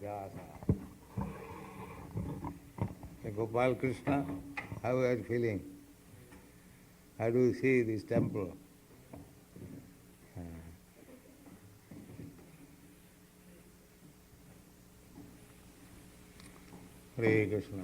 Jasa. Gopal Krishna, how are you feeling? How do you see this temple? Hare Krishna.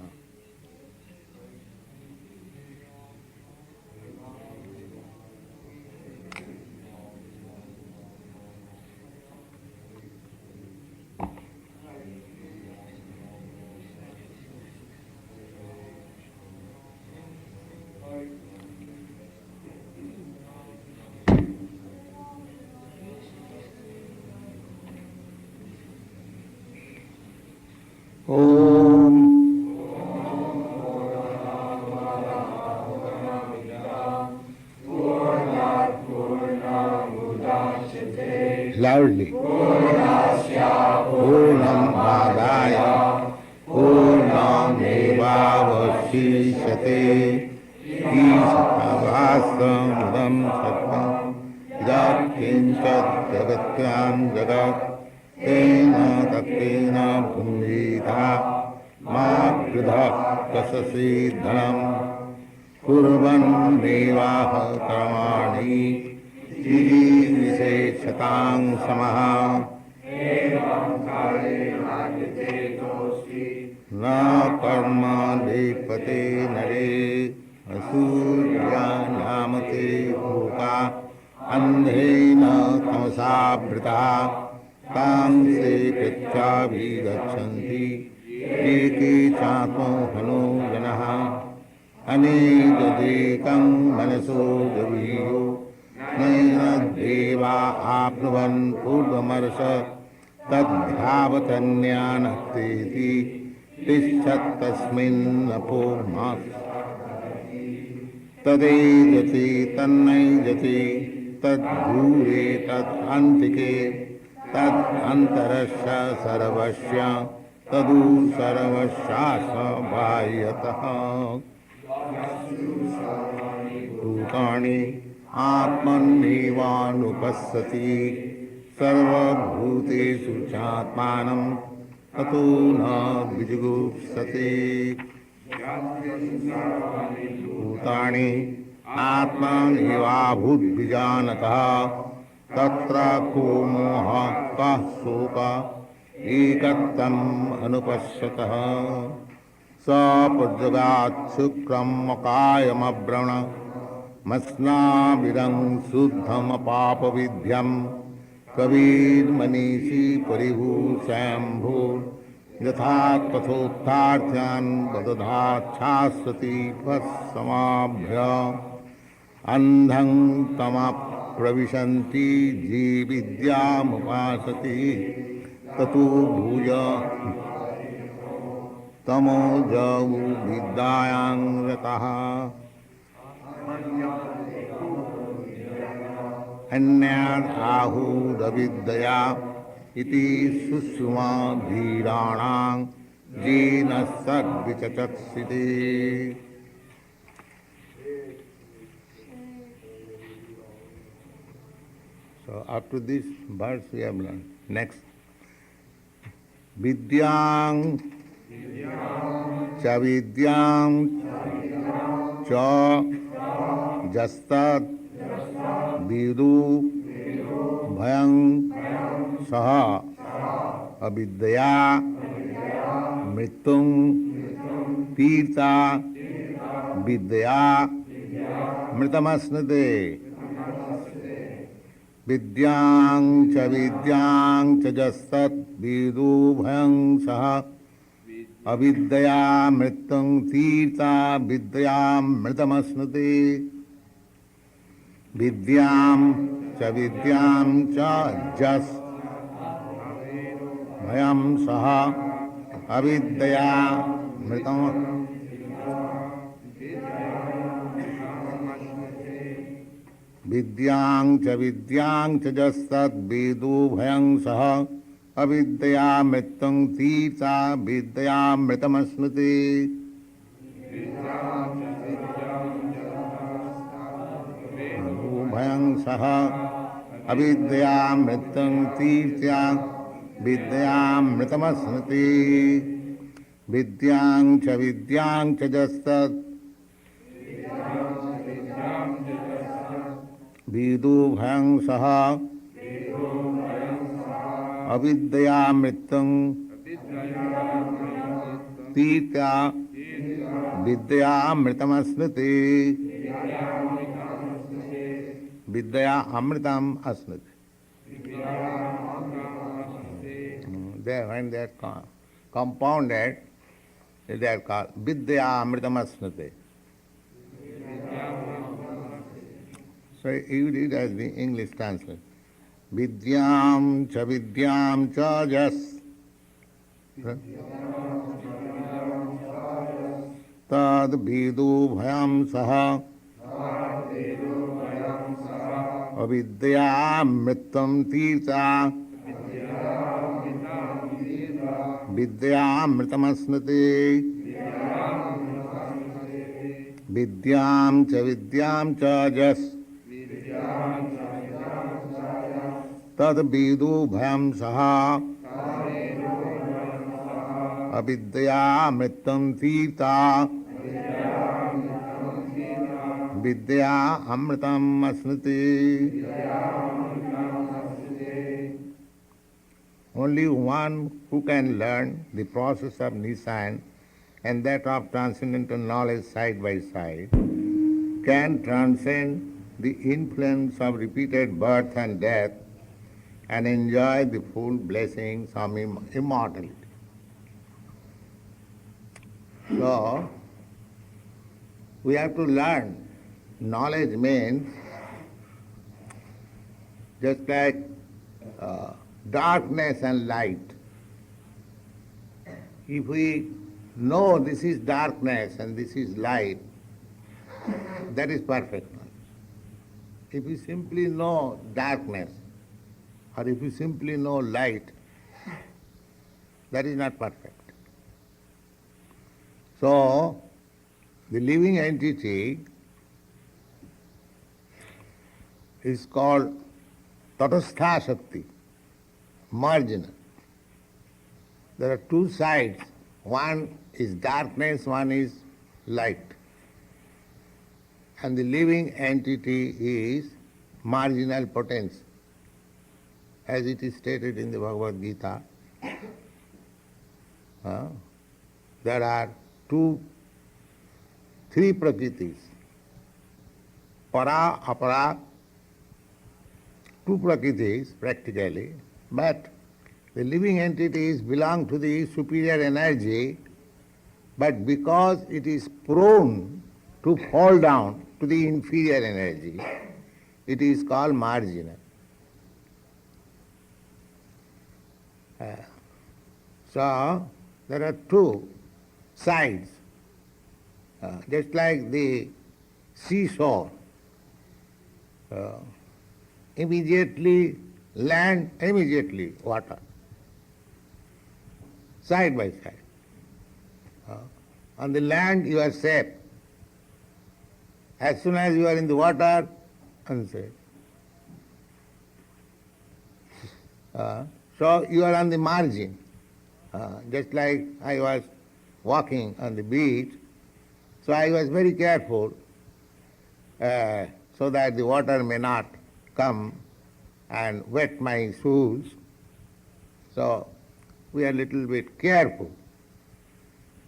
Loudly. Purnam Adaya Purnam Evavashishate Īśopaniṣad Satyam Yat Kinchat Jagatyam Jagat Tena Taktena Bhumita Ma Kṛṣṇa Kasasi Dhanam Kurvan Devaha Karmani Visechatang Samaha Na Karma Depate Nare Asurya Namate Bhuka Andhena Tamasabrita Tam Se Kṛṣṇa Vigachanti Eke Chatmo Hano Janaha Anedadekam Manaso Javiyo Nena Deva Apnavan Purvamarsa Tadhyavatanyanateti Tishat Tasmin Napo Mas Tadejati Tannayjati Tadhure Tad Antike Tad Antarasya Sarvasya Tadu Sarvashasa Vayataha Bhutani Atmannevanupassati Sarvabhuteshu Chatmanam Tato na Vijugupsati Bhutani Atmanevabhutvijanataha Tatra ko moha kah soka Ekattam anupassataha Sa prajagat shukram makayam abrana Masna virang suddham papa vidyam Kabir manishi parihu sambhur Yathat pathottarthyan vadadhat chasati vassamabhya Andhang tamap pravishanti jividyam upasati Tatu bhuja tamo javu vidyayang rataha Anyad ahudaviddaya iti susuma dhiranang jena sadvichachatsiti. So up to this verse we have learned. Next. Vidyang cha vidyang cha jastat vidu bhayang saha avidyaya mritung tirtha vidyaya mritamasnate. Vidyang cha jastat vidu bhayang saha avidyaya mritung tirtha vidyaya mritamasnate. Vidyam cha jas bhayam saha avidyaya mritam Vidyang cha jastat vidu bhayang saha avidyaya mritam tirtha vidyaya mritamasnute. Bhayang saha avidyaya mritam tirtha vidyamritamasnati vidyang cha jastat vidu bhayang saha avidyamritam tita vidyamritamasnati vidyamritam asnati. When they are compounded, they are called vidyamritamasnati. So you read as the English translation. Vidyam cha jas tad vidu bhayam saha avidyamritam tirtha vidyamritamasnati vidyam cha jas tad vidu bhayam saha avidyamritam tirtha vidyamritam asnati. Only one who can learn the process of nescience and that of transcendental knowledge side by side can transcend the influence of repeated birth and death and enjoy the full blessings of immortality. So, we have to learn. Knowledge means just like darkness and light. If we know this is darkness and this is light, that is perfect knowledge. If you simply know darkness, or if you simply know light, that is not perfect. So, the living entity is called tatastha shakti, marginal. There are two sides. One is darkness, one is light. And the living entity is marginal potency. As it is stated in the Bhagavad Gita, there are three prakritis, para, apara, two prakritis practically, but the living entities belong to the superior energy, but because it is prone to fall down to the inferior energy, it is called marginal. So, there are two sides, just like the seashore. Immediately land, immediately water, side by side. On the land you are safe. As soon as you are in the water, unsafe. So you are on the margin. Just like I was walking on the beach, so I was very careful so that the water may not come and wet my shoes. So we are a little bit careful.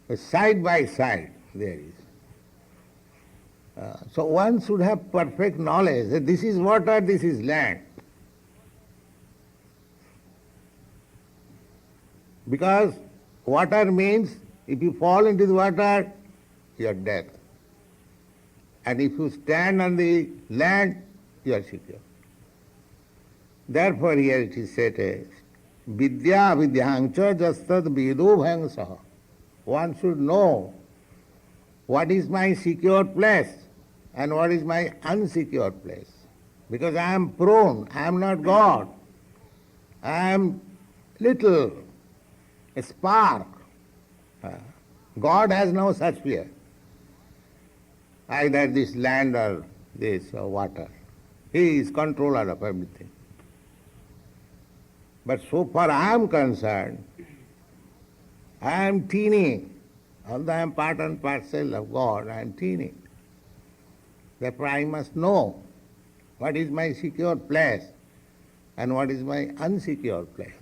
But side by side there is. So one should have perfect knowledge that this is water, this is land. Because water means if you fall into the water, you are dead. And if you stand on the land, you are secure. Therefore here it is said as vidya vidyangcha jastad vidu bhayang saha. One should know what is my secure place and what is my unsecure place. Because I am prone, I am not God. I am little, a spark. God has no such fear. Either this land or this water. He is controller of everything. But so far I am concerned, I am teeny. Although I am part and parcel of God, I am teeny. Therefore I must know what is my secure place and what is my unsecure place.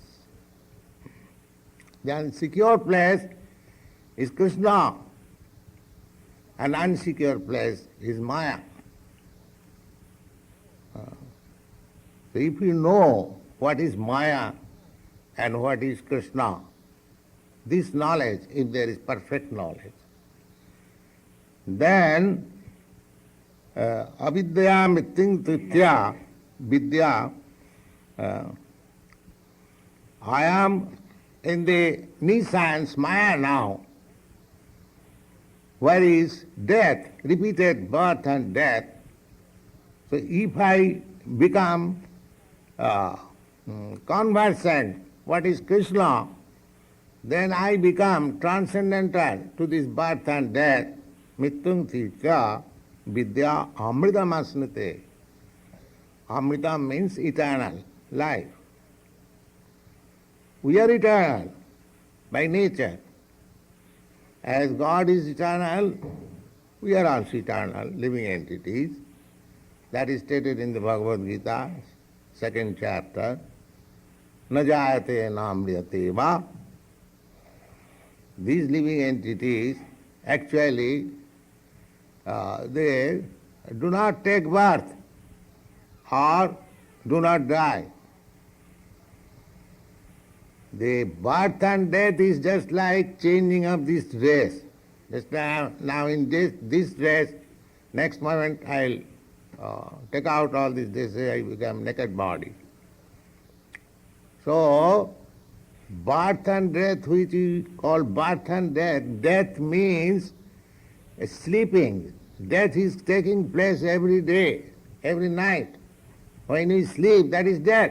The unsecure place is Krishna, and unsecure place is Maya. So if you know what is Maya and what is Krishna, this knowledge, if there is perfect knowledge, then avidya mitting tritya vidya, I am in the nescience Maya now, where is death, repeated birth and death. So if I become conversant, what is Krishna, then I become transcendental to this birth and death. Mittung tika vidya amritam asnute. Amrita means eternal life. We are eternal by nature. As God is eternal, we are also eternal, living entities. That is stated in the Bhagavad Gita, 2nd chapter. Na jayate na amriyate va. These living entities, actually, they do not take birth or do not die. The birth and death is just like changing of this dress. Just now in this dress, next moment I'll take out all this dresses, I become naked body. So, birth and death, which is called birth and death, death means sleeping. Death is taking place every day, every night. When we sleep, that is death.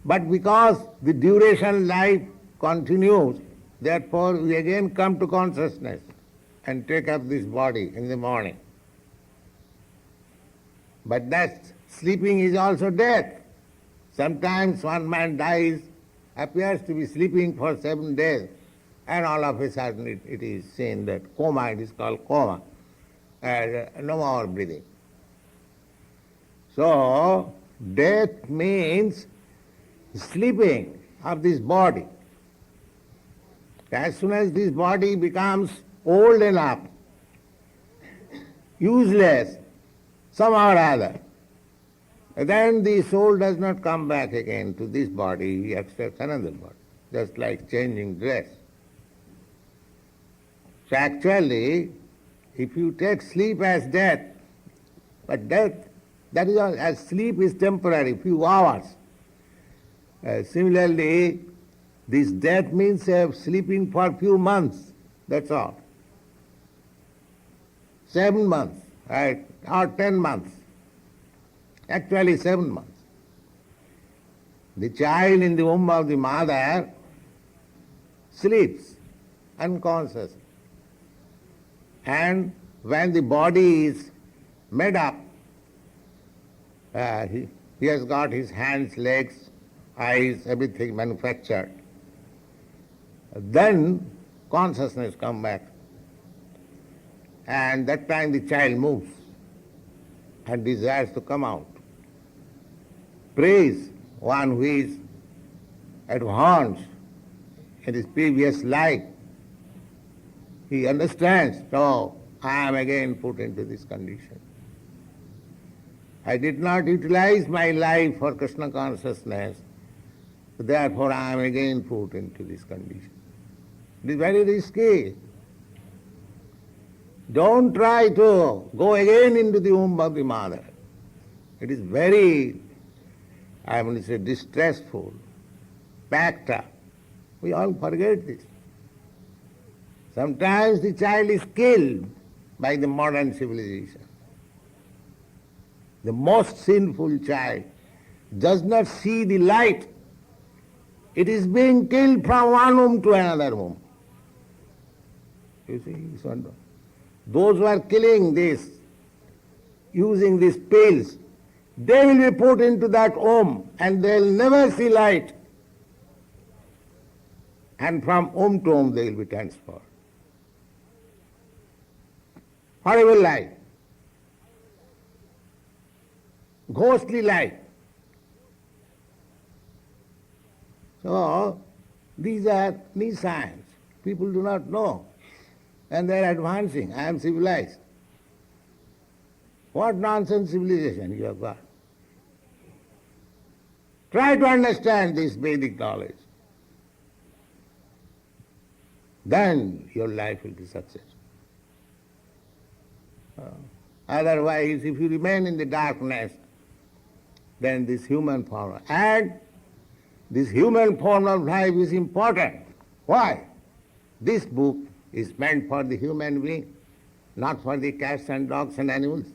But because the duration life continues, therefore we again come to consciousness and take up this body in the morning. But that sleeping is also death. Sometimes one man dies, appears to be sleeping for 7 days, and all of a sudden it is seen that coma, it is called coma, no more breathing. So, death means sleeping of this body. As soon as this body becomes old enough, useless, somehow or other, then the soul does not come back again to this body, he accepts another body, just like changing dress. So actually, if you take sleep as death, but death, that is all, as sleep is temporary, few hours. Similarly, this death means sleeping for few months, that's all. 7 months, right, or 10 months. Actually 7 months. The child in the womb of the mother sleeps unconscious. And when the body is made up, he has got his hands, legs, eyes, everything manufactured. Then consciousness comes back. And that time the child moves and desires to come out. Praise one who is advanced in his previous life. He understands, so I am again put into this condition. I did not utilize my life for Krishna consciousness, therefore I am again put into this condition. It is very risky. Don't try to go again into the womb of the mother. It is very, I will say, distressful, packed up. We all forget this. Sometimes the child is killed by the modern civilization. The most sinful child does not see the light. It is being killed from one womb to another womb. You see, those who are killing this, using these pills, they will be put into that Om and they will never see light. And from Om to Om they will be transferred. Horrible life. Ghostly life. So, these are nescience. People do not know. And they are advancing. I am civilized. What nonsense civilization you have got? Try to understand this Vedic knowledge. Then your life will be successful. Otherwise, if you remain in the darkness, then this human form, and this human form of life is important. Why? This book is meant for the human being, not for the cats and dogs and animals.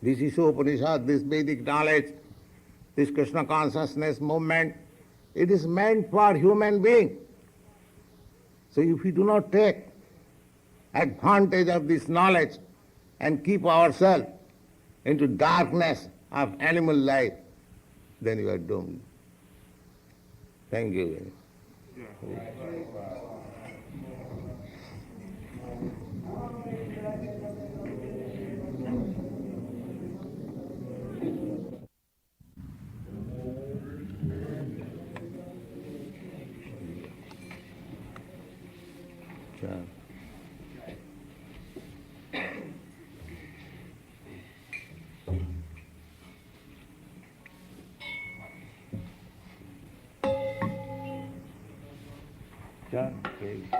This Īśopaniṣad, this Vedic knowledge, this Krishna consciousness movement, it is meant for human being. So if we do not take advantage of this knowledge and keep ourselves into darkness of animal life, then you are doomed. Thank you very much. Sure. Okay.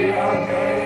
Srila